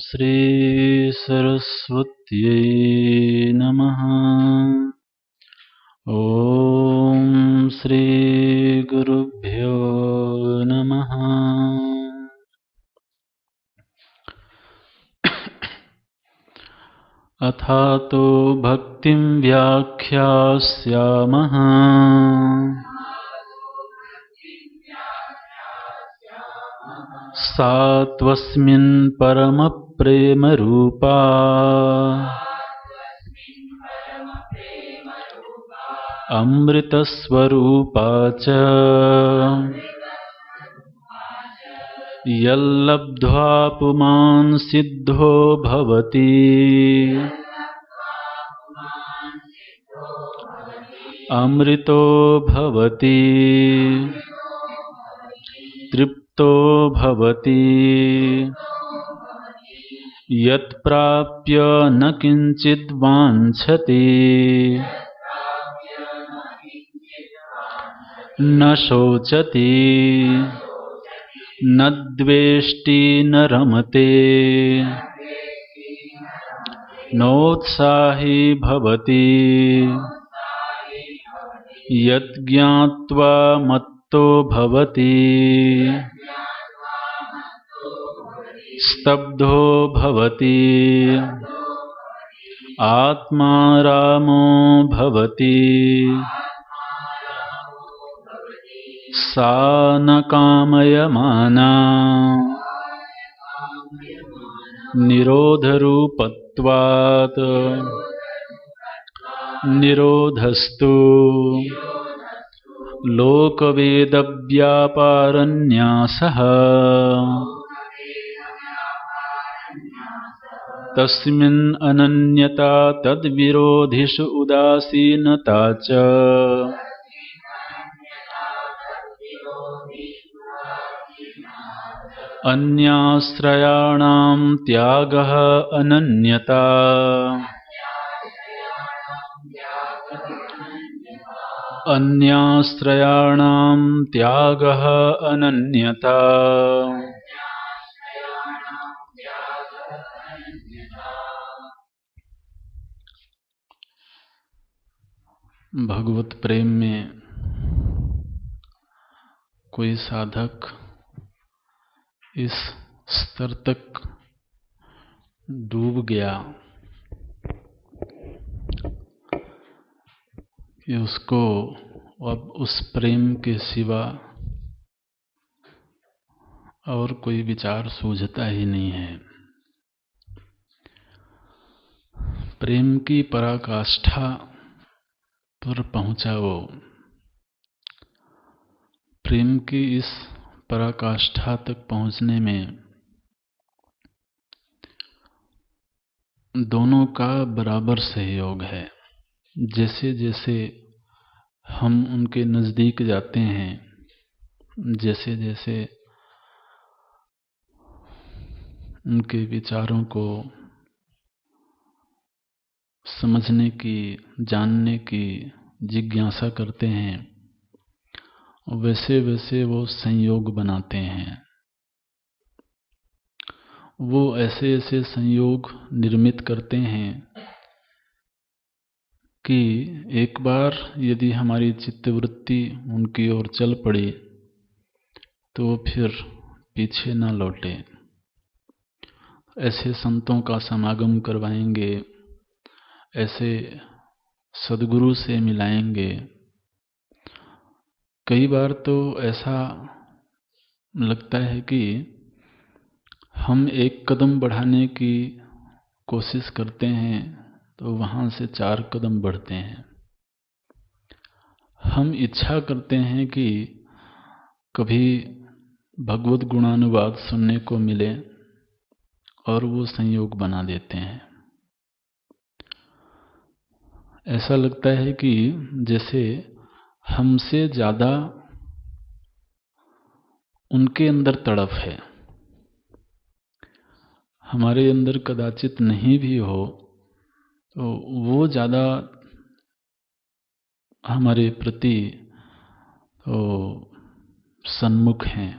श्री सरस्वत्यै नमः। ॐ श्री गुरुभ्यो नमः। अथातो भक्तिं व्याख्यास्यामः सा त्वस्मिन् परमप्रेमरूपा अमृतस्वरूपा च यल्लब्ध्वा पुमान् सिद्धो भवति अमृतो भवति तृप्तो भवति यत्प्राप्य न किंचित् वाञ्छति न शोचति न द्वेष्टि न रमते नोत्साही भवति यज्ञात्वा मत्तो भवति स्तब्धो भवति आत्मारामो भवति सा न कामयमाना निरोधरूपत्वात् निरोधस्तु लोकवेदव्यापारन्यासः तस्मिन् अनन्यता तद्विरोधिषु उदासीनता च अन्याश्रयाणां त्यागः अनन्यता अन्याश्रयाणां त्यागः अनन्यता। भगवत प्रेम में कोई साधक इस स्तर तक डूब गया कि उसको अब उस प्रेम के सिवा और कोई विचार सूझता ही नहीं है। प्रेम की पराकाष्ठा पर पहुंचा वो। प्रेम की इस पराकाष्ठा तक पहुंचने में दोनों का बराबर सहयोग है। जैसे जैसे हम उनके नज़दीक जाते हैं, जैसे जैसे उनके विचारों को समझने की, जानने की जिज्ञासा करते हैं, वैसे वैसे वो संयोग बनाते हैं। वो ऐसे ऐसे संयोग निर्मित करते हैं कि एक बार यदि हमारी चित्तवृत्ति उनकी ओर चल पड़ी तो फिर पीछे न लौटे। ऐसे संतों का समागम करवाएंगे, ऐसे सद्गुरु से मिलाएंगे। कई बार तो ऐसा लगता है कि हम एक कदम बढ़ाने की कोशिश करते हैं तो वहाँ से 4 कदम बढ़ते हैं। हम इच्छा करते हैं कि कभी भगवत गुणानुवाद सुनने को मिले और वो संयोग बना देते हैं। ऐसा लगता है कि जैसे हमसे ज़्यादा उनके अंदर तड़प है। हमारे अंदर कदाचित नहीं भी हो तो वो ज़्यादा हमारे प्रति तो सन्मुख हैं।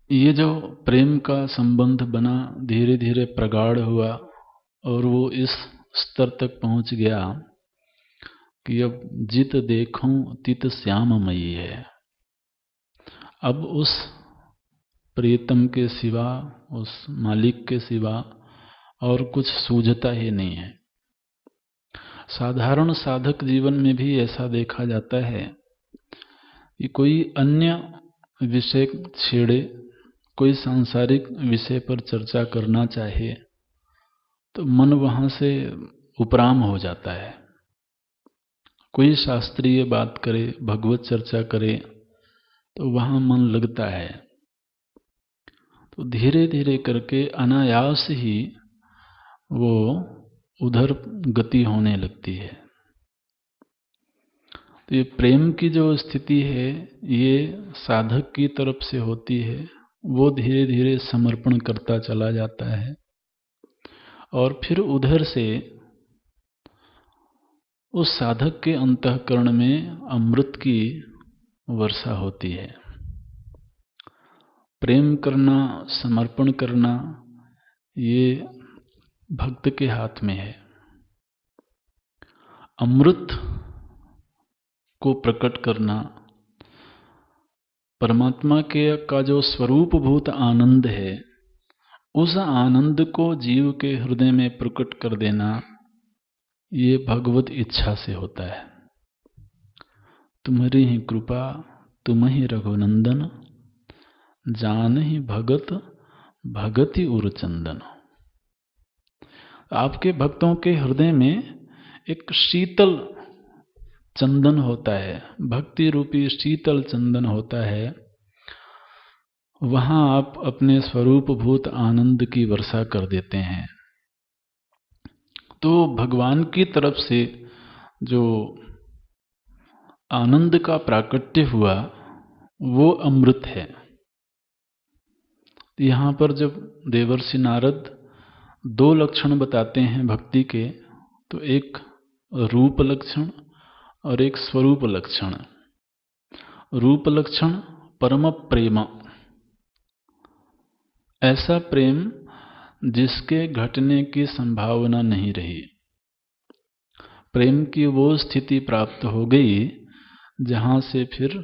ये जो प्रेम का संबंध बना, धीरे धीरे प्रगाढ़ हुआ और वो इस स्तर तक पहुंच गया कि अब जित देखूं तित श्याममयी है। अब उस प्रियतम के सिवा, उस मालिक के सिवा और कुछ सूझता ही नहीं है। साधारण साधक जीवन में भी ऐसा देखा जाता है कि कोई अन्य विषय छेड़े, कोई सांसारिक विषय पर चर्चा करना चाहे तो मन वहां से उपराम हो जाता है। कोई शास्त्रीय बात करे, भगवत चर्चा करे तो वहां मन लगता है। तो धीरे धीरे करके अनायास ही वो उधर गति होने लगती है। तो ये प्रेम की जो स्थिति है, ये साधक की तरफ से होती है। वो धीरे धीरे समर्पण करता चला जाता है और फिर उधर से उस साधक के अंतःकरण में अमृत की वर्षा होती है। प्रेम करना, समर्पण करना, ये भक्त के हाथ में है। अमृत को प्रकट करना, परमात्मा के का जो स्वरूपभूत आनंद है, उस आनंद को जीव के हृदय में प्रकट कर देना, ये भगवत इच्छा से होता है। तुम्हारी ही कृपा, तुम ही रघुनंदन, जान ही भगत भगति उर चंदन। आपके भक्तों के हृदय में एक शीतल चंदन होता है, भक्ति रूपी शीतल चंदन होता है। वहां आप अपने स्वरूपभूत आनंद की वर्षा कर देते हैं। तो भगवान की तरफ से जो आनंद का प्राकट्य हुआ वो अमृत है। यहां पर जब देवर्षि नारद दो लक्षण बताते हैं भक्ति के, तो एक रूप लक्षण और एक स्वरूप लक्षण। रूप लक्षण परम प्रेम, ऐसा प्रेम जिसके घटने की संभावना नहीं रही। प्रेम की वो स्थिति प्राप्त हो गई जहां से फिर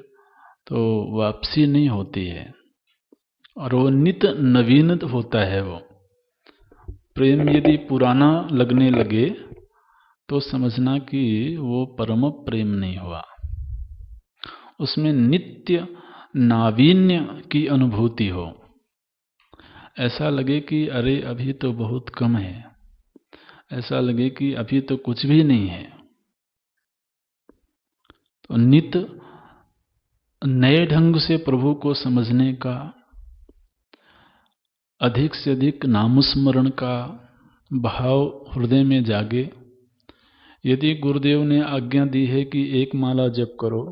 तो वापसी नहीं होती है और वो नित नवीन होता है। वो प्रेम यदि पुराना लगने लगे तो समझना कि वो परम प्रेम नहीं हुआ। उसमें नित्य नावीन्य की अनुभूति हो, ऐसा लगे कि अरे अभी तो बहुत कम है, ऐसा लगे कि अभी तो कुछ भी नहीं है। तो नित नए ढंग से प्रभु को समझने का, अधिक से अधिक नामस्मरण का भाव हृदय में जागे। यदि गुरुदेव ने आज्ञा दी है कि एक माला जप करो,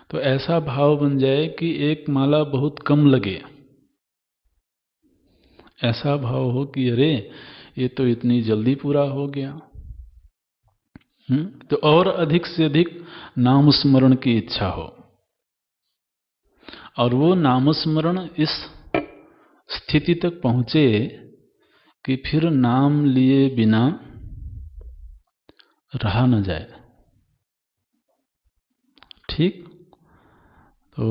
तो ऐसा भाव बन जाए कि एक माला बहुत कम लगे। ऐसा भाव हो कि अरे ये तो इतनी जल्दी पूरा हो गया। तो और अधिक से अधिक नामस्मरण की इच्छा हो, और वो नामस्मरण इस स्थिति तक पहुंचे कि फिर नाम लिए बिना रहा न जाए। ठीक। तो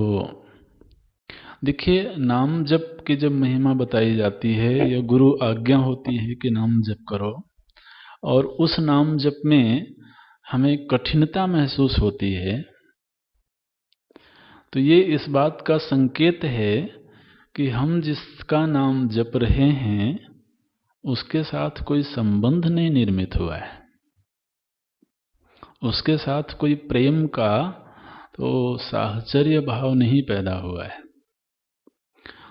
देखिए, नाम जप की जब महिमा बताई जाती है या गुरु आज्ञा होती है कि नाम जप करो, और उस नाम जप में हमें कठिनता महसूस होती है, तो ये इस बात का संकेत है कि हम जिसका नाम जप रहे हैं उसके साथ कोई संबंध नहीं निर्मित हुआ है, उसके साथ कोई प्रेम का तो साहचर्य भाव नहीं पैदा हुआ है।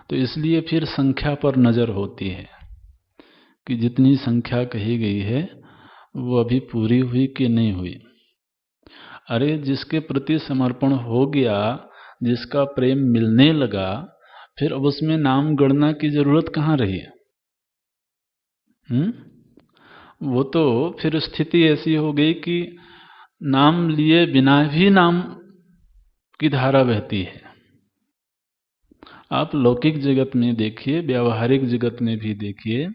तो इसलिए फिर संख्या पर नजर होती है कि जितनी संख्या कही गई है वो अभी पूरी हुई कि नहीं हुई। अरे जिसके प्रति समर्पण हो गया, जिसका प्रेम मिलने लगा, फिर अब उसमें नाम गणना की जरूरत कहाँ रही है? वो तो फिर स्थिति ऐसी हो गई कि नाम लिए बिना भी नाम की धारा बहती है। आप लौकिक जगत में देखिए, व्यावहारिक जगत में भी देखिए,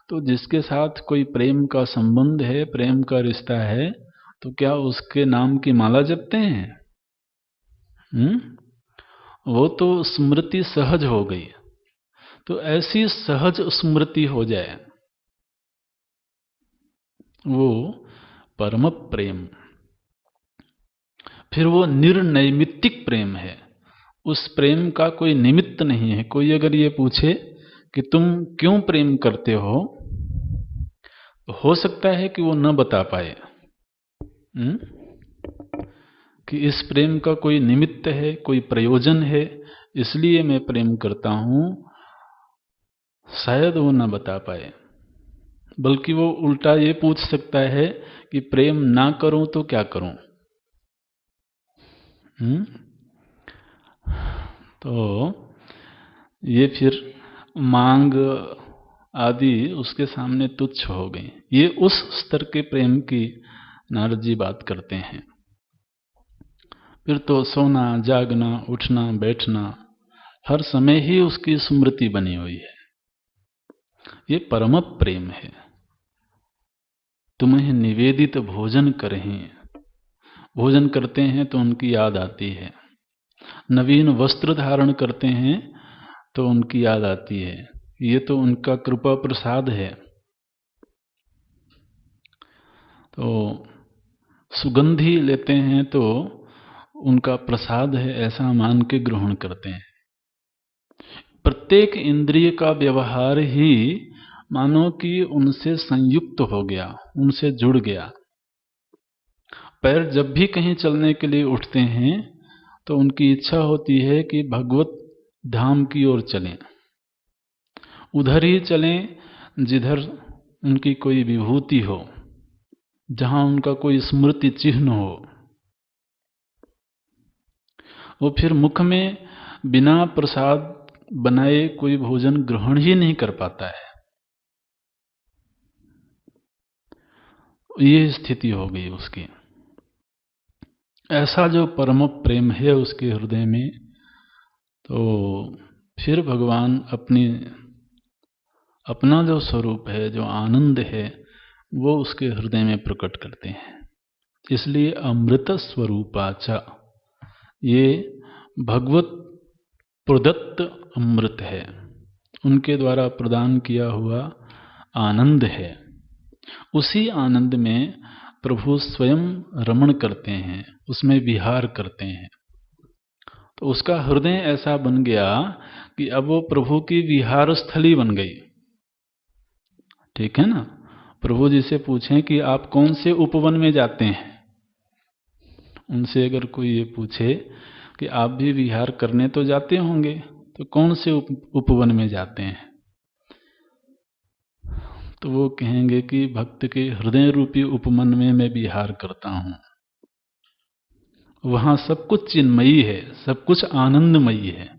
तो जिसके साथ कोई प्रेम का संबंध है, प्रेम का रिश्ता है, तो क्या उसके नाम की माला जपते हैं? वो तो स्मृति सहज हो गई। तो ऐसी सहज स्मृति हो जाए, वो परम प्रेम। फिर वो निर्नैमित्तिक प्रेम है। उस प्रेम का कोई निमित्त नहीं है। कोई अगर ये पूछे कि तुम क्यों प्रेम करते हो सकता है कि वो न बता पाए कि इस प्रेम का कोई निमित्त है, कोई प्रयोजन है, इसलिए मैं प्रेम करता हूं। शायद वो न बता पाए, बल्कि वो उल्टा ये पूछ सकता है कि प्रेम ना करूं तो क्या करूं। तो ये फिर मांग आदि उसके सामने तुच्छ हो गई। ये उस स्तर के प्रेम की नारद जी बात करते हैं। फिर तो सोना, जागना, उठना, बैठना, हर समय ही उसकी स्मृति बनी हुई है। ये परम प्रेम है। तुम्हें निवेदित भोजन करें, भोजन करते हैं तो उनकी याद आती है। नवीन वस्त्र धारण करते हैं तो उनकी याद आती है। ये तो उनका कृपा प्रसाद है। तो सुगंधी लेते हैं तो उनका प्रसाद है, ऐसा मान के ग्रहण करते हैं। प्रत्येक इंद्रिय का व्यवहार ही मानो कि उनसे संयुक्त हो गया, उनसे जुड़ गया। पैर जब भी कहीं चलने के लिए उठते हैं तो उनकी इच्छा होती है कि भगवत धाम की ओर चलें, उधर ही चलें जिधर उनकी कोई विभूति हो, जहां उनका कोई स्मृति चिन्ह हो। वो फिर मुख में बिना प्रसाद बनाए कोई भोजन ग्रहण ही नहीं कर पाता है। ये स्थिति हो गई उसकी। ऐसा जो परम प्रेम है उसके हृदय में, तो फिर भगवान अपना जो स्वरूप है, जो आनंद है, वो उसके हृदय में प्रकट करते हैं। इसलिए अमृत स्वरूपाचा, ये भगवत प्रदत्त अमृत है, उनके द्वारा प्रदान किया हुआ आनंद है। उसी आनंद में प्रभु स्वयं रमण करते हैं, उसमें विहार करते हैं। तो उसका हृदय ऐसा बन गया कि अब वो प्रभु की विहार स्थली बन गई। ठीक है ना? प्रभु जी से पूछें कि आप कौन से उपवन में जाते हैं, उनसे अगर कोई ये पूछे कि आप भी विहार करने तो जाते होंगे, तो कौन से उपवन में जाते हैं, तो वो कहेंगे कि भक्त के हृदय रूपी उपवन में मैं विहार करता हूं। वहां सब कुछ चिन्मयी है, सब कुछ आनंदमयी है।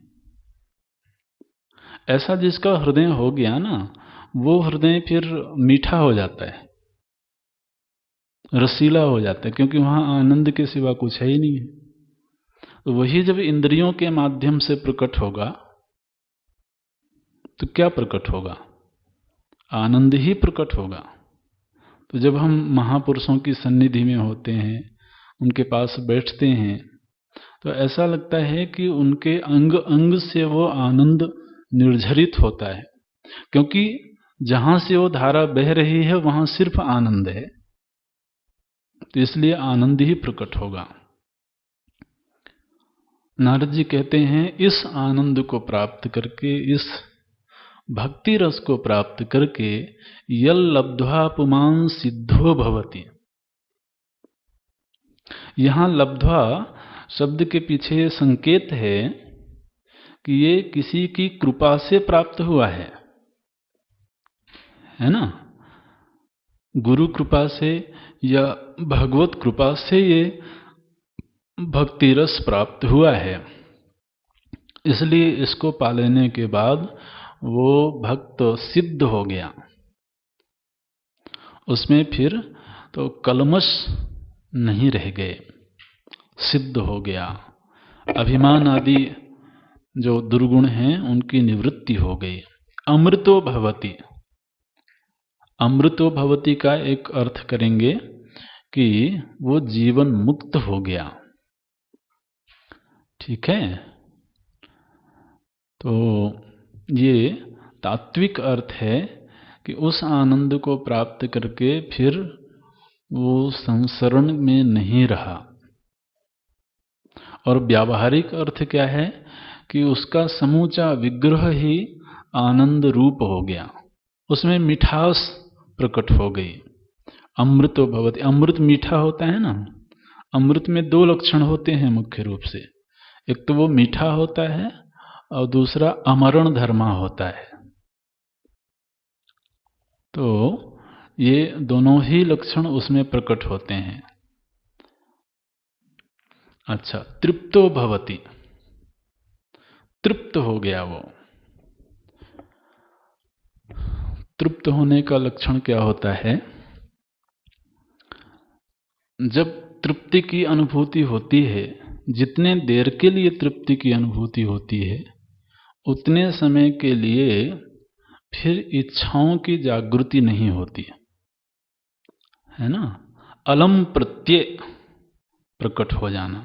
ऐसा जिसका हृदय हो गया ना, वो हृदय फिर मीठा हो जाता है, रसीला हो जाता है, क्योंकि वहां आनंद के सिवा कुछ है ही नहीं है। तो वही जब इंद्रियों के माध्यम से प्रकट होगा, तो क्या प्रकट होगा? आनंद ही प्रकट होगा। तो जब हम महापुरुषों की सन्निधि में होते हैं, उनके पास बैठते हैं, तो ऐसा लगता है कि उनके अंग अंग से वो आनंद निर्झरित होता है, क्योंकि जहां से वो धारा बह रही है वहां सिर्फ आनंद है। तो इसलिए आनंद ही प्रकट होगा। नारद जी कहते हैं, इस आनंद को प्राप्त करके, इस भक्ति रस को प्राप्त करके, यल लब्ध्वा पुमान् सिद्धो भवति। यहां लब्ध्वा शब्द के पीछे संकेत है कि ये किसी की कृपा से प्राप्त हुआ है ना? गुरु कृपा से या भगवत कृपा से ये भक्ति रस प्राप्त हुआ है। इसलिए इसको पा लेने के बाद वो भक्त सिद्ध हो गया। उसमें फिर तो कलमश नहीं रह गए, सिद्ध हो गया। अभिमान आदि जो दुर्गुण हैं उनकी निवृत्ति हो गई। अमृतो भवति, अमृतो भवति का एक अर्थ करेंगे कि वो जीवन मुक्त हो गया। ठीक है, तो ये तात्विक अर्थ है कि उस आनंद को प्राप्त करके फिर वो संसरण में नहीं रहा। और व्यावहारिक अर्थ क्या है कि उसका समूचा विग्रह ही आनंद रूप हो गया, उसमें मिठास प्रकट हो गई। अमृतो भवति, अमृत मीठा होता है ना। अमृत में दो लक्षण होते हैं मुख्य रूप से, एक तो वो मीठा होता है और दूसरा अमरण धर्मा होता है। तो ये दोनों ही लक्षण उसमें प्रकट होते हैं। अच्छा, तृप्तो भवति, तृप्त हो गया वो। तृप्त होने का लक्षण क्या होता है? जब तृप्ति की अनुभूति होती है, जितने देर के लिए तृप्ति की अनुभूति होती है उतने समय के लिए फिर इच्छाओं की जागृति नहीं होती है ना। अलम प्रत्यय प्रकट हो जाना,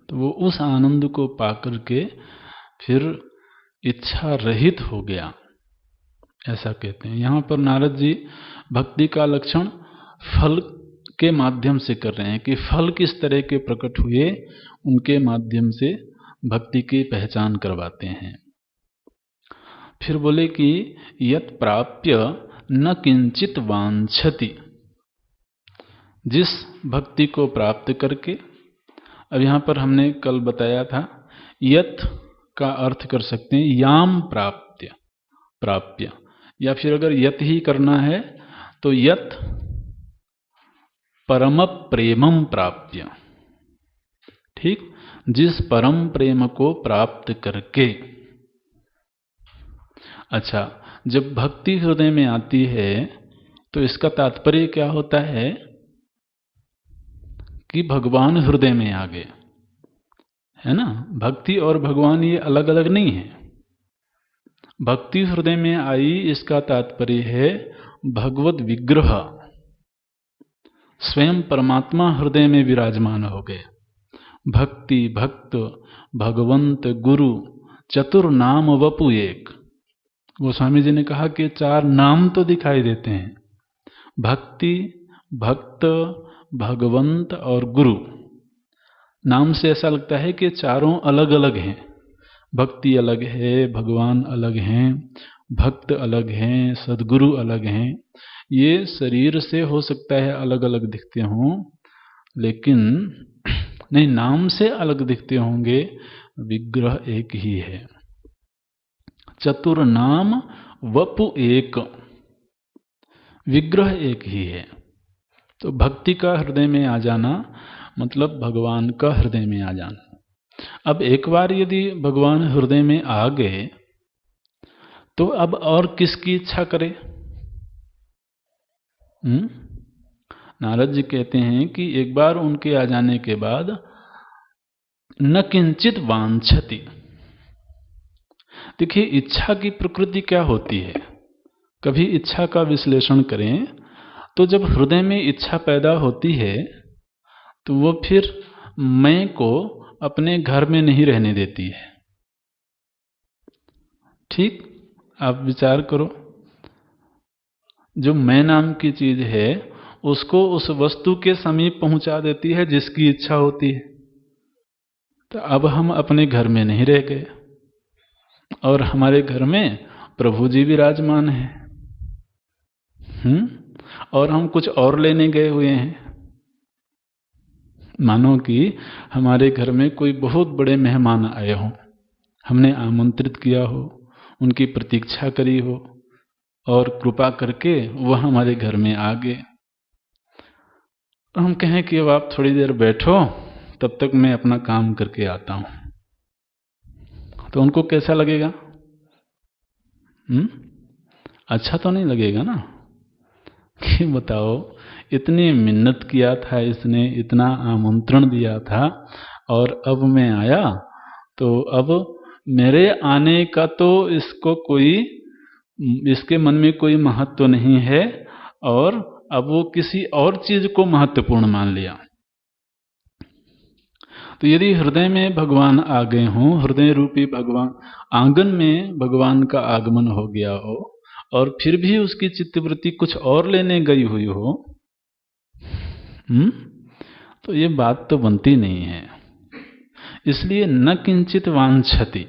तो वो उस आनंद को पाकर के फिर इच्छा रहित हो गया, ऐसा कहते हैं। यहां पर नारद जी भक्ति का लक्षण फल के माध्यम से कर रहे हैं कि फल किस तरह के प्रकट हुए, उनके माध्यम से भक्ति की पहचान करवाते हैं। फिर बोले कि यत् प्राप्य न किंचित वांछति, जिस भक्ति को प्राप्त करके, अब यहां पर हमने कल बताया था यत् का अर्थ कर सकते हैं याम प्राप्य, प्राप्य, या फिर अगर यत् ही करना है तो यत् परम प्रेमम प्राप्य। ठीक, जिस परम प्रेम को प्राप्त करके। अच्छा, जब भक्ति हृदय में आती है तो इसका तात्पर्य क्या होता है कि भगवान हृदय में आ गए, है ना। भक्ति और भगवान ये अलग अलग नहीं है। भक्ति हृदय में आई, इसका तात्पर्य है भगवत विग्रह स्वयं परमात्मा हृदय में विराजमान हो गए। भक्ति, भक्त, भगवंत, गुरु, चतुर नाम वपु एक। गोस्वामी जी ने कहा कि चार नाम तो दिखाई देते हैं, भक्ति, भक्त, भगवंत और गुरु। नाम से ऐसा लगता है कि चारों अलग अलग हैं। भक्ति अलग है, भगवान अलग हैं, भक्त अलग हैं, सदगुरु अलग हैं। ये शरीर से हो सकता है अलग अलग दिखते हों, लेकिन नहीं, नाम से अलग दिखते होंगे, विग्रह एक ही है। चतुर नाम वपु एक, विग्रह एक ही है। तो भक्ति का हृदय में आ जाना मतलब भगवान का हृदय में आ जाना। अब एक बार यदि भगवान हृदय में आ गए तो अब और किसकी इच्छा करे? नारद जी कहते हैं कि एक बार उनके आ जाने के बाद न किंचित वांछति। देखिए, इच्छा की प्रकृति क्या होती है, कभी इच्छा का विश्लेषण करें तो जब हृदय में इच्छा पैदा होती है तो वो फिर मैं को अपने घर में नहीं रहने देती है। ठीक, आप विचार करो, जो मैं नाम की चीज है उसको उस वस्तु के समीप पहुंचा देती है जिसकी इच्छा होती है। तो अब हम अपने घर में नहीं रह गए और हमारे घर में प्रभु जी विराजमान हैं, और हम कुछ और लेने गए हुए हैं। मानो कि हमारे घर में कोई बहुत बड़े मेहमान आए हों, हमने आमंत्रित किया हो, उनकी प्रतीक्षा करी हो और कृपा करके वह हमारे घर में आ गए। हम कहें कि अब आप थोड़ी देर बैठो, तब तक मैं अपना काम करके आता हूं, तो उनको कैसा लगेगा? अच्छा तो नहीं लगेगा ना कि बताओ, इतनी मिन्नत किया था इसने, इतना आमंत्रण दिया था, और अब मैं आया तो अब मेरे आने का तो इसके मन में कोई महत्व नहीं है, और अब वो किसी और चीज को महत्वपूर्ण मान लिया। तो यदि हृदय में भगवान आ गए हों, हृदय रूपी भगवान आंगन में भगवान का आगमन हो गया हो, और फिर भी उसकी चित्तवृत्ति कुछ और लेने गई हुई हो, तो ये बात तो बनती नहीं है। इसलिए न किंचित वांछति,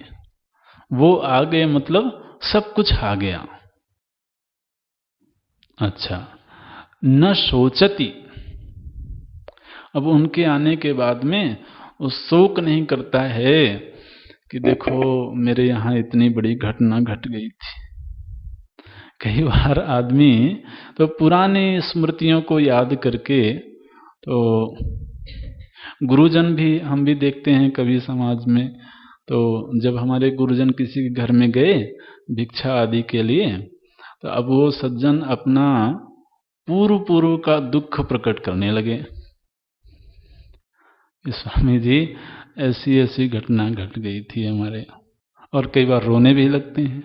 वो आ गए मतलब सब कुछ आ गया। अच्छा, न शोचति, अब उनके आने के बाद में वो शोक नहीं करता है कि देखो मेरे यहाँ इतनी बड़ी घटना घट गई थी। कई बार आदमी तो पुरानी स्मृतियों को याद करके, तो गुरुजन भी हम भी देखते हैं कभी समाज में, तो जब हमारे गुरुजन किसी के घर में गए भिक्षा आदि के लिए, तो अब वो सज्जन अपना पूर्व का दुख प्रकट करने लगे। स्वामी जी ऐसी ऐसी घटना घट गई थी हमारे, और कई बार रोने भी लगते हैं।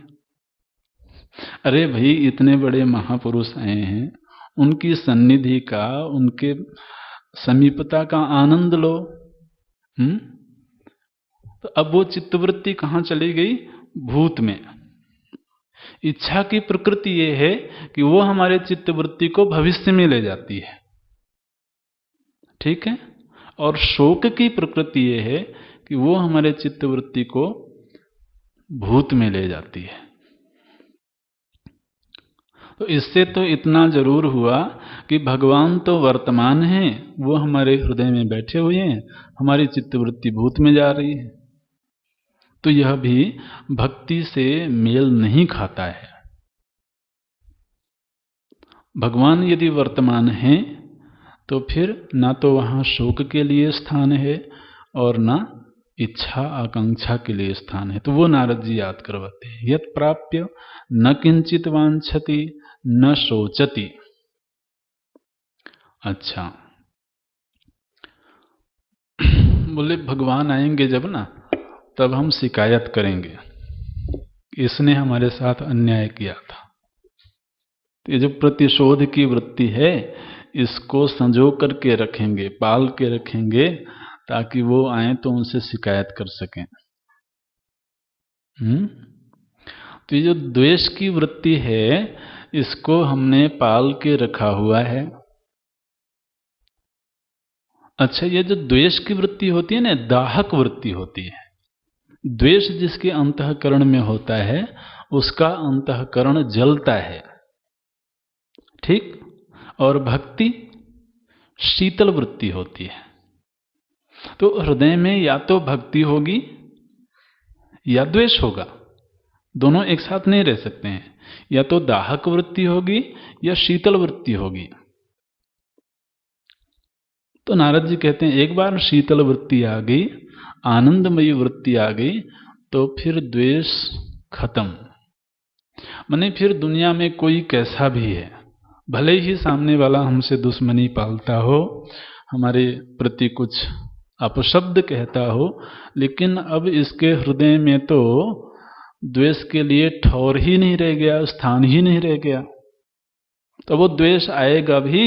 अरे भाई, इतने बड़े महापुरुष आए हैं, उनकी सन्निधि का, उनके समीपता का आनंद लो। तो अब वो चित्तवृत्ति कहाँ चली गई? भूत में। इच्छा की प्रकृति ये है कि वो हमारे चित्तवृत्ति को भविष्य में ले जाती है, ठीक है, और शोक की प्रकृति ये है कि वो हमारे चित्तवृत्ति को भूत में ले जाती है। तो इससे तो इतना जरूर हुआ कि भगवान तो वर्तमान हैं, वो हमारे हृदय में बैठे हुए हैं, हमारी चित्तवृत्ति भूत में जा रही है। तो यह भी भक्ति से मेल नहीं खाता है। भगवान यदि वर्तमान हैं तो फिर ना तो वहां शोक के लिए स्थान है और ना इच्छा आकांक्षा के लिए स्थान है। तो वो नारद जी याद करवाते हैं, यत् प्राप्य न किंचित वांछति न शोचति। अच्छा, बोले भगवान आएंगे जब ना, तब हम शिकायत करेंगे, इसने हमारे साथ अन्याय किया था। तो ये जो प्रतिशोध की वृत्ति है, इसको संजो करके रखेंगे, पाल के रखेंगे, ताकि वो आए तो उनसे शिकायत कर सकें। तो ये जो द्वेष की वृत्ति है, इसको हमने पाल के रखा हुआ है। अच्छा, ये जो द्वेष की वृत्ति होती है ना, दाहक वृत्ति होती है। द्वेष जिसके अंतःकरण में होता है, उसका अंतःकरण जलता है, ठीक। और भक्ति शीतल वृत्ति होती है। तो हृदय में या तो भक्ति होगी या द्वेष होगा, दोनों एक साथ नहीं रह सकते हैं। या तो दाहक वृत्ति होगी या शीतल वृत्ति होगी। तो नारद जी कहते हैं, एक बार शीतल वृत्ति आ गई, आनंदमयी वृत्ति आ गई, तो फिर द्वेष खत्म। माने फिर दुनिया में कोई कैसा भी है, भले ही सामने वाला हमसे दुश्मनी पालता हो, हमारे प्रति कुछ अपशब्द कहता हो, लेकिन अब इसके हृदय में तो द्वेष के लिए ठौर ही नहीं रह गया, स्थान ही नहीं रह गया। तो वो द्वेष आएगा भी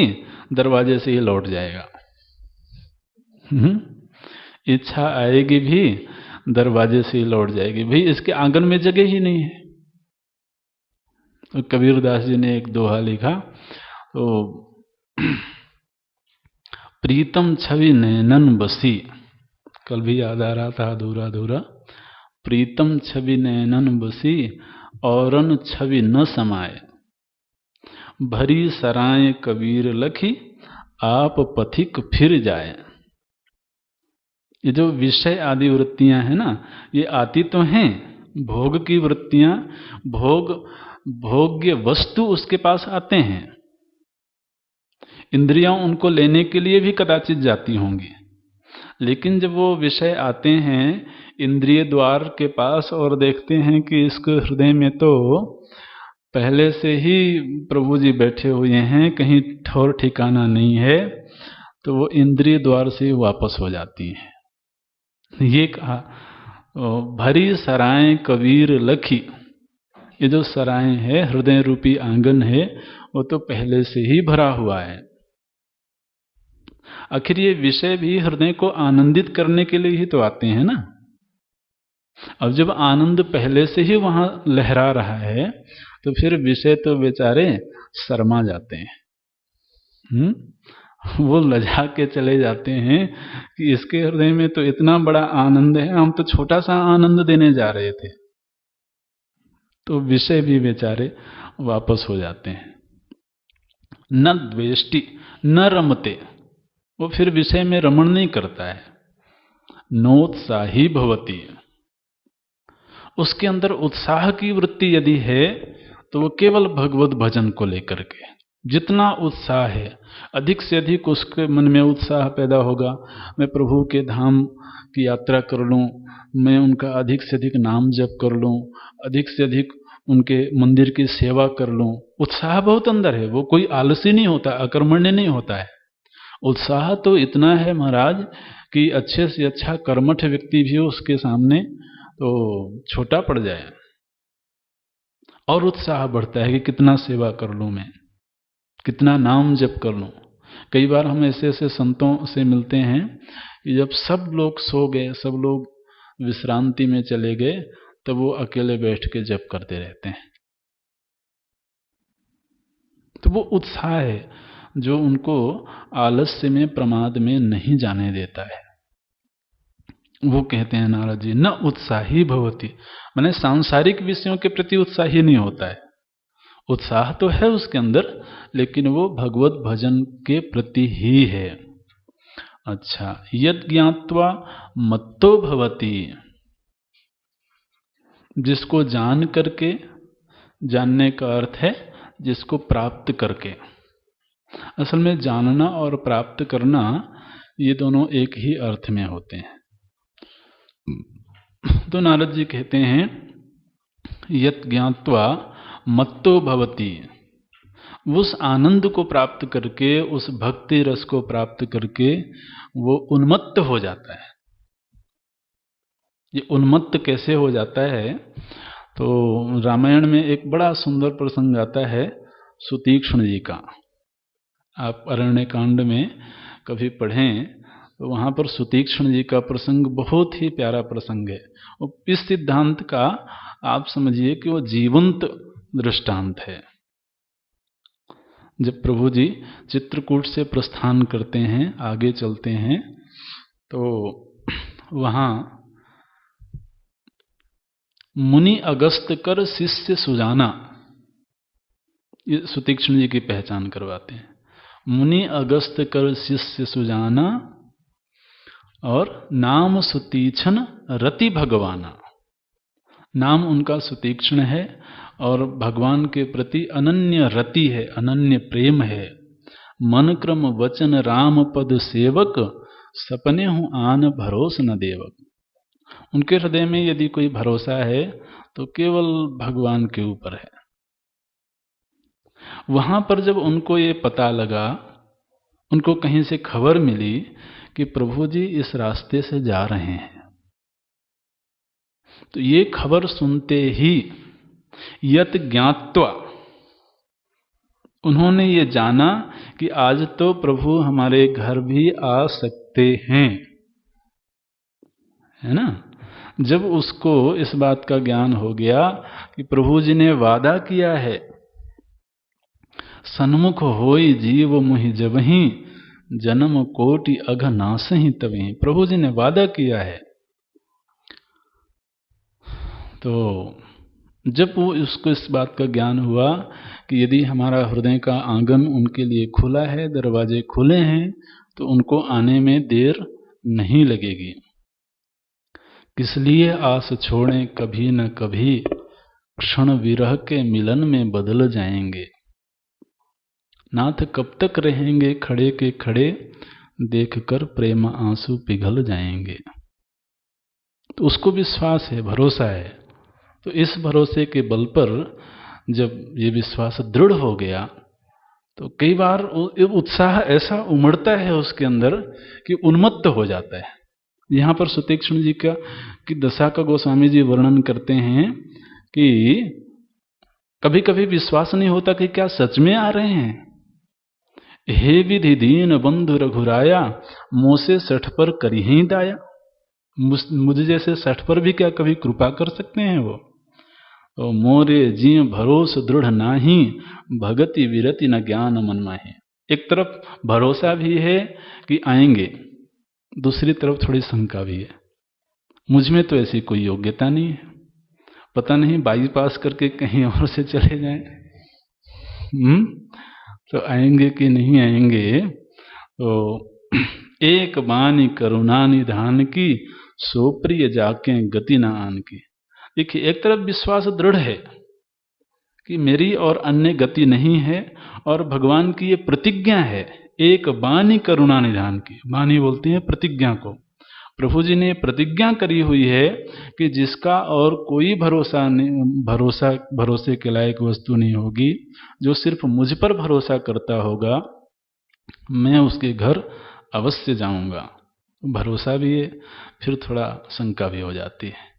दरवाजे से ही लौट जाएगा। इच्छा आएगी भी दरवाजे से ही लौट जाएगी, भाई इसके आंगन में जगह ही नहीं है। तो कबीरदास जी ने एक दोहा लिखा, तो प्रीतम छवि नैनन बसी, कल भी याद आ रहा था अधूरा अधूरा। प्रीतम छवि नैनन बसी औरन छवि न समाये, भरी सराय कबीर लखी आप पथिक फिर जाए। ये जो विषय आदि वृत्तियां हैं ना, ये आती तो हैं, भोग की वृत्तियां, भोग्य वस्तु उसके पास आते हैं, इंद्रियां उनको लेने के लिए भी कदाचित जाती होंगी। लेकिन जब वो विषय आते हैं इंद्रिय द्वार के पास और देखते हैं कि इसके हृदय में तो पहले से ही प्रभु जी बैठे हुए हैं, कहीं ठौर ठिकाना नहीं है, तो वो इंद्रिय द्वार से वापस हो जाती हैं। ये कहा, भरी सराय कबीर लखी, ये जो सराय है, हृदय रूपी आंगन है, वो तो पहले से ही भरा हुआ है। आखिर ये विषय भी हृदय को आनंदित करने के लिए ही तो आते हैं ना। अब जब आनंद पहले से ही वहां लहरा रहा है, तो फिर विषय तो बेचारे शर्मा जाते हैं। वो लजा के चले जाते हैं कि इसके हृदय में तो इतना बड़ा आनंद है, हम तो छोटा सा आनंद देने जा रहे थे। तो विषय भी बेचारे वापस हो जाते हैं। न द्वेष्टि न रमते, वो फिर विषय में रमण नहीं करता है। नोत्साही भवति, उसके अंदर उत्साह की वृत्ति यदि है तो वो केवल भगवत भजन को लेकर के, जितना उत्साह है अधिक से अधिक उसके मन में उत्साह पैदा होगा। मैं प्रभु के धाम की यात्रा कर लूं, मैं उनका अधिक से अधिक नाम जप कर लूं, अधिक से अधिक उनके मंदिर की सेवा कर लूं। उत्साह बहुत अंदर है, वो कोई आलसी नहीं होता, अकर्मण्य नहीं होता है। उत्साह तो इतना है महाराज कि अच्छे से अच्छा कर्मठ व्यक्ति भी उसके सामने तो छोटा पड़ जाए। और उत्साह बढ़ता है कि कितना सेवा कर लूं, मैं कितना नाम जप कर लूं। कई बार हम ऐसे ऐसे संतों से मिलते हैं कि जब सब लोग सो गए, सब लोग विश्रांति में चले गए, तब वो अकेले बैठ के जप करते रहते हैं। तो वो उत्साह है जो उनको आलस्य में, प्रमाद में नहीं जाने देता है। वो कहते हैं नारद जी, न उत्साही भवति, माने सांसारिक विषयों के प्रति उत्साही नहीं होता है। उत्साह तो है उसके अंदर, लेकिन वो भगवत भजन के प्रति ही है। अच्छा, यद ज्ञात्वा मत्तो भवति, जिसको जान करके, जानने का अर्थ है जिसको प्राप्त करके। असल में जानना और प्राप्त करना ये दोनों एक ही अर्थ में होते हैं। तो नारद जी कहते हैं यत ज्ञात्वा मत्तो भवति, उस आनंद को प्राप्त करके, उस भक्ति रस को प्राप्त करके वो उन्मत्त हो जाता है। ये उन्मत्त कैसे हो जाता है? तो रामायण में एक बड़ा सुंदर प्रसंग आता है सुतीक्ष्ण जी का। आप अरण्य कांड में कभी पढ़ें तो वहां पर सुतीक्ष्ण जी का प्रसंग बहुत ही प्यारा प्रसंग है। इस सिद्धांत का आप समझिए कि वो जीवंत दृष्टांत है। जब प्रभु जी चित्रकूट से प्रस्थान करते हैं, आगे चलते हैं, तो वहां मुनि अगस्त कर शिष्य सुजाना, ये सुतीक्ष्ण जी की पहचान करवाते हैं। मुनि अगस्त कर शिष्य सुजाना और नाम सुतीक्ष्ण रति भगवाना। नाम उनका सुतीक्ष्ण है और भगवान के प्रति अनन्य रति है, अनन्य प्रेम है। मन क्रम वचन राम पद सेवक, सपने हूं आन भरोस न देवक। उनके हृदय में यदि कोई भरोसा है तो केवल भगवान के ऊपर है। वहां पर जब उनको ये पता लगा, उनको कहीं से खबर मिली कि प्रभु जी इस रास्ते से जा रहे हैं, तो ये खबर सुनते ही यत ज्ञात्वा, उन्होंने ये जाना कि आज तो प्रभु हमारे घर भी आ सकते हैं, है ना। जब उसको इस बात का ज्ञान हो गया कि प्रभु जी ने वादा किया है, सन्मुख होई जीव मुहि जबहि, जन्म कोटि अघ नासहि तबहि। प्रभु जी ने वादा किया है। तो जब वो उसको इस बात का ज्ञान हुआ कि यदि हमारा हृदय का आंगन उनके लिए खुला है, दरवाजे खुले हैं, तो उनको आने में देर नहीं लगेगी। किस लिए आस छोड़ें कभी न कभी, क्षण विरह के मिलन में बदल जाएंगे। नाथ कब तक रहेंगे खड़े के खड़े, देखकर प्रेम आंसू पिघल जाएंगे। तो उसको विश्वास है, भरोसा है। तो इस भरोसे के बल पर जब ये विश्वास दृढ़ हो गया, तो कई बार उत्साह ऐसा उमड़ता है उसके अंदर कि उन्मत्त हो जाता है। यहाँ पर सुतीक्ष्ण जी का की दशा का गोस्वामी जी वर्णन करते हैं कि कभी कभी विश्वास नहीं होता कि क्या सच में आ रहे हैं। हे विधि दीन बंधु रघुराया, मोसे 60 पर करी ही दाया। मुझ जैसे 60 पर भी क्या कभी कृपा कर सकते हैं वो। तो मोरे जी भरोस दृढ़ नाही, भगति विरति न ज्ञान मन माहे। एक तरफ भरोसा भी है कि आएंगे, दूसरी तरफ थोड़ी शंका भी है। मुझ में तो ऐसी कोई योग्यता नहीं है, पता नहीं बाईपास करके कहीं और से चले जाएं। तो आएंगे कि नहीं आएंगे। तो एक बानी करुणा निधान की, सो प्रिय जाके गति न आन की। देखिए, एक तरफ विश्वास दृढ़ है कि मेरी और अन्य गति नहीं है, और भगवान की ये प्रतिज्ञा है, एक बानी करुणा निधान की। बानी बोलती है प्रतिज्ञा को। प्रभु जी ने प्रतिज्ञा करी हुई है कि जिसका और कोई भरोसा नहीं, भरोसे के लायक वस्तु नहीं होगी, जो सिर्फ मुझ पर भरोसा करता होगा, मैं उसके घर अवश्य जाऊंगा। भरोसा भी है, फिर थोड़ा शंका भी हो जाती है।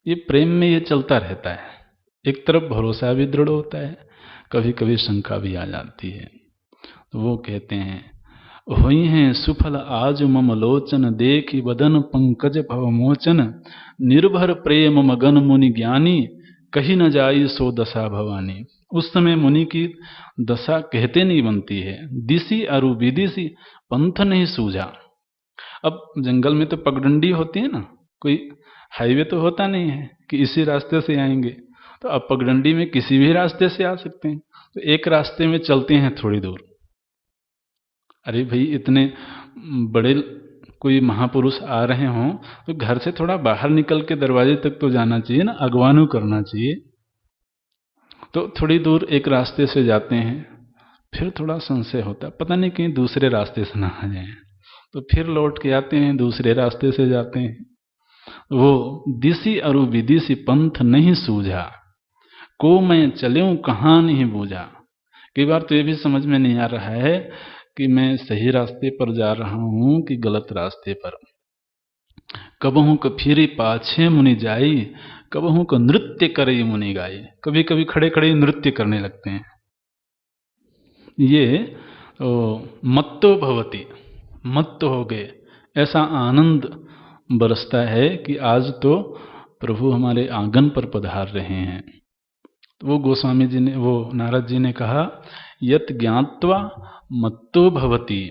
ये प्रेम में ये चलता रहता है, एक तरफ भरोसा भी दृढ़ होता है, कभी कभी शंका भी आ जाती है। तो वो कहते हैं, हुई हैं सुफल आज मम लोचन, देखी बदन पंकज भव मोचन, निर्भर प्रेम मगन मुनि ज्ञानी, कही न जाई सो दशा भवानी। उस समय मुनि की दशा कहते नहीं बनती है। दिसी अरु विदिसी पंथ नहीं सूझा। अब जंगल में तो पगडंडी होती है ना, कोई हाईवे तो होता नहीं है कि इसी रास्ते से आएंगे। तो अब पगडंडी में किसी भी रास्ते से आ सकते हैं। तो एक रास्ते में चलते हैं थोड़ी दूर। अरे भाई, इतने बड़े कोई महापुरुष आ रहे हों तो घर से थोड़ा बाहर निकल के दरवाजे तक तो जाना चाहिए ना, अगवानु करना चाहिए। तो थोड़ी दूर एक रास्ते से जाते हैं, फिर थोड़ा संशय होता है, पता नहीं कहीं दूसरे रास्ते से ना आ जाए। तो फिर लौट के आते हैं, दूसरे रास्ते से जाते हैं। वो दिसी अरु विदिसी पंथ नहीं सूझा, को मैं चलूं कहाँ नहीं बूझा। कई बार तो ये भी समझ में नहीं आ रहा है कि मैं सही रास्ते पर जा रहा हूं कि गलत रास्ते पर। कबहू क फिरी पाछे मुनि जाई, कबहू को नृत्य करे मुनि गाई। कभी कभी खड़े खड़े नृत्य करने लगते हैं। ये मत्तो भवती, मत्त हो गए, ऐसा आनंद बरसता है कि आज तो प्रभु हमारे आंगन पर पधार रहे हैं। तो वो गोस्वामी जी ने, वो नारद जी ने कहा, यत ज्ञात्वा मत्तो भवती।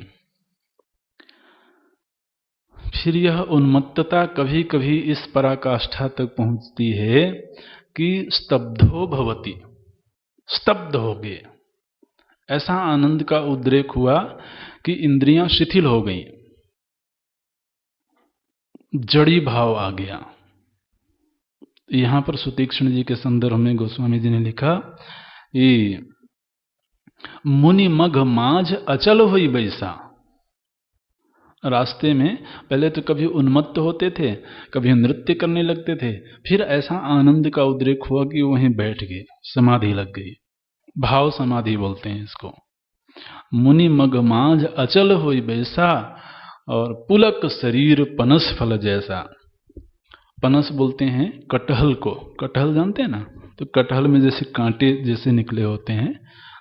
फिर यह उन्मत्तता कभी कभी इस पराकाष्ठा तक पहुंचती है कि स्तब्धो भवती, स्तब्ध हो गए। ऐसा आनंद का उद्रेक हुआ कि इंद्रियां शिथिल हो गई, जड़ी भाव आ गया। यहां पर सुतीक्ष्ण जी के संदर्भ में गोस्वामी जी ने लिखा कि मुनि मघ माझ अचल हुई बैसा। रास्ते में पहले तो कभी उन्मत्त होते थे, कभी नृत्य करने लगते थे, फिर ऐसा आनंद का उद्रेक हुआ कि वहीं बैठ गए, समाधि लग गई। भाव समाधि बोलते हैं इसको। मुनि मघ माझ अचल हुई बैसा, और पुलक शरीर पनस फल जैसा। पनस बोलते हैं कटहल को, कटहल जानते हैं ना, तो कटहल में जैसे कांटे जैसे निकले होते हैं।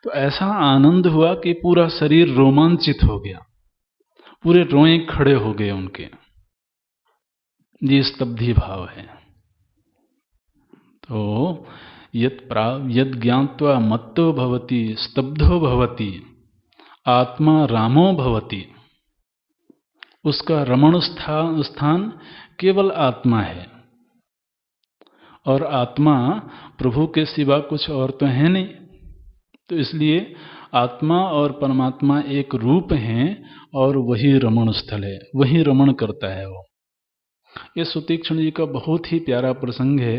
तो ऐसा आनंद हुआ कि पूरा शरीर रोमांचित हो गया, पूरे रोए खड़े हो गए उनके। ये स्तब्धि भाव है। तो यद ज्ञात्वा मत्तो भवति स्तब्धो भवति आत्मा रामो भवति। उसका रमण स्थान केवल आत्मा है, और आत्मा प्रभु के सिवा कुछ और तो है नहीं। तो इसलिए आत्मा और परमात्मा एक रूप हैं, और वही रमण स्थल है, वही रमण करता है वो। ये सुतीक्ष्ण जी का बहुत ही प्यारा प्रसंग है।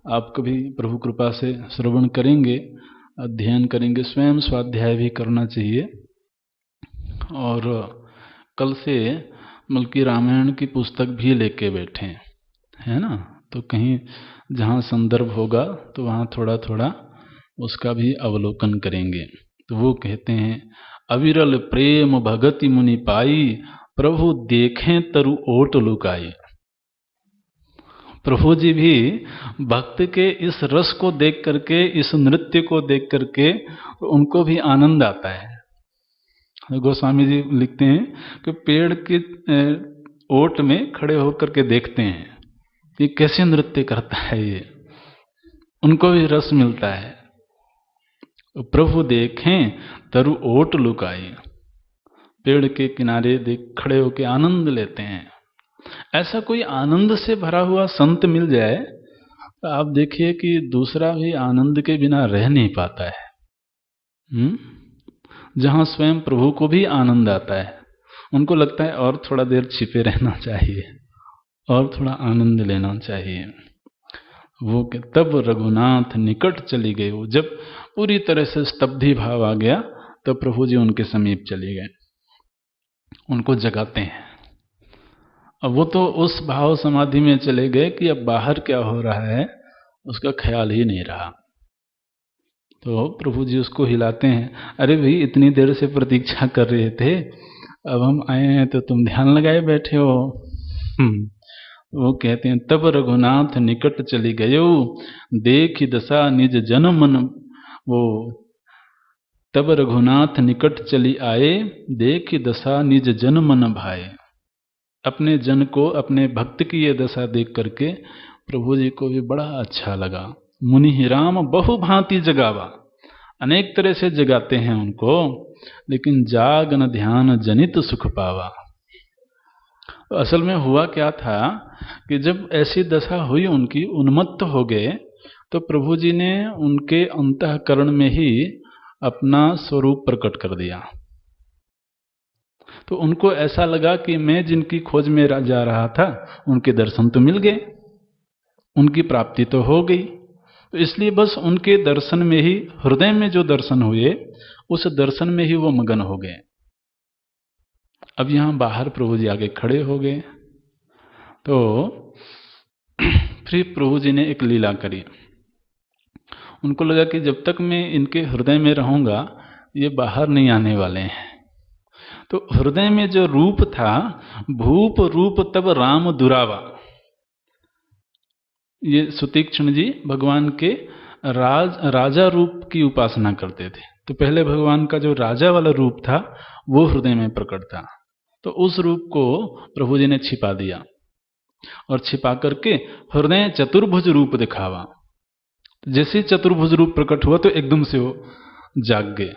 आप कभी प्रभु कृपा से श्रवण करेंगे, अध्ययन करेंगे, स्वयं स्वाध्याय भी करना चाहिए। और कल से बल्कि रामायण की पुस्तक भी लेके बैठे है ना, तो कहीं जहाँ संदर्भ होगा तो वहाँ थोड़ा थोड़ा उसका भी अवलोकन करेंगे। तो वो कहते हैं, अविरल प्रेम भगति मुनि पाई, प्रभु देखें तरु ओट लुकाई। प्रभु जी भी भक्त के इस रस को देख करके, इस नृत्य को देख करके उनको भी आनंद आता है। गोस्वामी जी लिखते हैं कि पेड़ के ओट में खड़े होकर के देखते हैं कि कैसे नृत्य करता है ये, उनको भी रस मिलता है। प्रभु देखें तरु ओट लुकाई, पेड़ के किनारे देख खड़े होकर आनंद लेते हैं। ऐसा कोई आनंद से भरा हुआ संत मिल जाए तो आप देखिए कि दूसरा भी आनंद के बिना रह नहीं पाता है। जहां स्वयं प्रभु को भी आनंद आता है, उनको लगता है और थोड़ा देर छिपे रहना चाहिए और थोड़ा आनंद लेना चाहिए। वो तब रघुनाथ निकट चली गई। वो जब पूरी तरह से स्तब्धि भाव आ गया तब प्रभु जी उनके समीप चले गए, उनको जगाते हैं। अब वो तो उस भाव समाधि में चले गए कि अब बाहर क्या हो रहा है उसका ख्याल ही नहीं रहा। तो प्रभु जी उसको हिलाते हैं, अरे भाई इतनी देर से प्रतीक्षा कर रहे थे, अब हम आए हैं तो तुम ध्यान लगाए बैठे हो। वो कहते हैं तब रघुनाथ निकट चली गयो, देखी दशा निज जन मन। वो तब रघुनाथ निकट चली आए, देखी दशा निज जन मन भाए। अपने जन को, अपने भक्त की ये दशा देख करके प्रभु जी को भी बड़ा अच्छा लगा। मुनि राम बहु भांति जगावा, अनेक तरह से जगाते हैं उनको, लेकिन जागन ध्यान जनित सुख पावा। तो असल में हुआ क्या था कि जब ऐसी दशा हुई उनकी, उन्मत्त हो गए, तो प्रभु जी ने उनके अंतःकरण में ही अपना स्वरूप प्रकट कर दिया। तो उनको ऐसा लगा कि मैं जिनकी खोज में जा रहा था उनके दर्शन तो मिल गए, उनकी प्राप्ति तो हो गई। तो इसलिए बस उनके दर्शन में ही, हृदय में जो दर्शन हुए उस दर्शन में ही वो मगन हो गए। अब यहां बाहर प्रभु जी आगे खड़े हो गए। तो फिर प्रभु जी ने एक लीला करी। उनको लगा कि जब तक मैं इनके हृदय में रहूंगा ये बाहर नहीं आने वाले हैं। तो हृदय में जो रूप था, भूप रूप तब राम दुरावा। ये सुतीक्ष्ण जी भगवान के राजा रूप की उपासना करते थे। तो पहले भगवान का जो राजा वाला रूप था वो हृदय में प्रकट था। तो उस रूप को प्रभु जी ने छिपा दिया और छिपा करके हृदय चतुर्भुज रूप दिखावा। जैसे चतुर्भुज रूप प्रकट हुआ तो एकदम से वो जाग गए,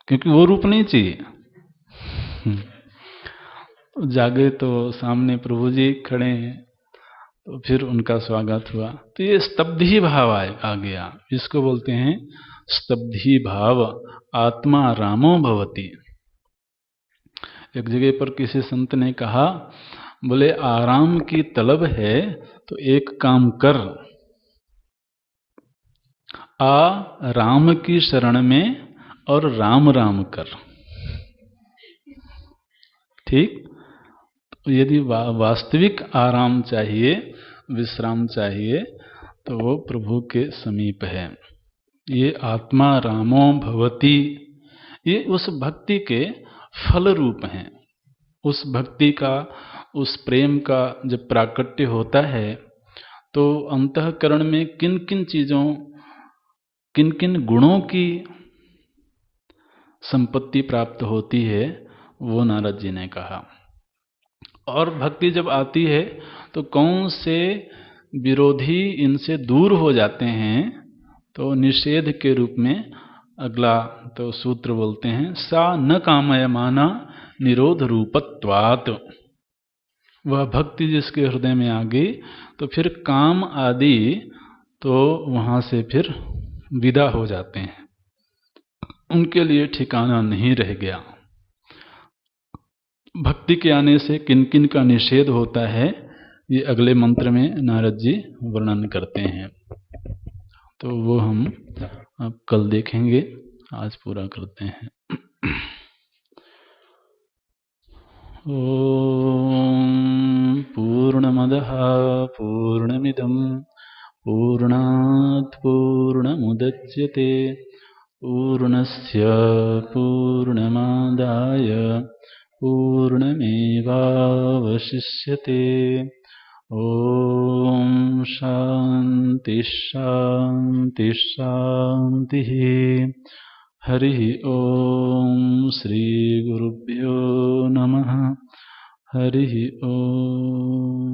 क्योंकि वो रूप नहीं चाहिए। जागे तो सामने प्रभु जी खड़े हैं, तो फिर उनका स्वागत हुआ। तो ये स्तब्धि भाव आ गया, इसको बोलते हैं स्तब्धि भाव। आत्मा रामो भवति। एक जगह पर किसी संत ने कहा, बोले आराम की तलब है तो एक काम कर, आ राम की शरण में और राम राम कर। ठीक। यदि वास्तविक आराम चाहिए, विश्राम चाहिए, तो वो प्रभु के समीप है। ये आत्मा रामो भवति, ये उस भक्ति के फल रूप हैं। उस भक्ति का, उस प्रेम का जब प्राकट्य होता है तो अंतःकरण में किन किन चीजों, किन किन गुणों की संपत्ति प्राप्त होती है वो नारद जी ने कहा। और भक्ति जब आती है तो कौन से विरोधी इनसे दूर हो जाते हैं, तो निषेध के रूप में अगला तो सूत्र बोलते हैं, सा न कामयमाना निरोध रूपत्वात्। वह भक्ति जिसके हृदय में आ गई तो फिर काम आदि तो वहां से फिर विदा हो जाते हैं, उनके लिए ठिकाना नहीं रह गया। भक्ति के आने से किन किन का निषेध होता है ये अगले मंत्र में नारद जी वर्णन करते हैं। तो वो हम अब कल देखेंगे, आज पूरा करते हैं। ओम पूर्णमदः पूर्णमिदं पूर्णात् पूर्णमुदच्यते पूर्णस्य पूर्णमादाय पूर्णमेवावशिष्यते। ॐ शान्ति शान्ति शान्तिः। हरिः ॐ श्रीगुरुभ्यो नमः। हरिः ॐ।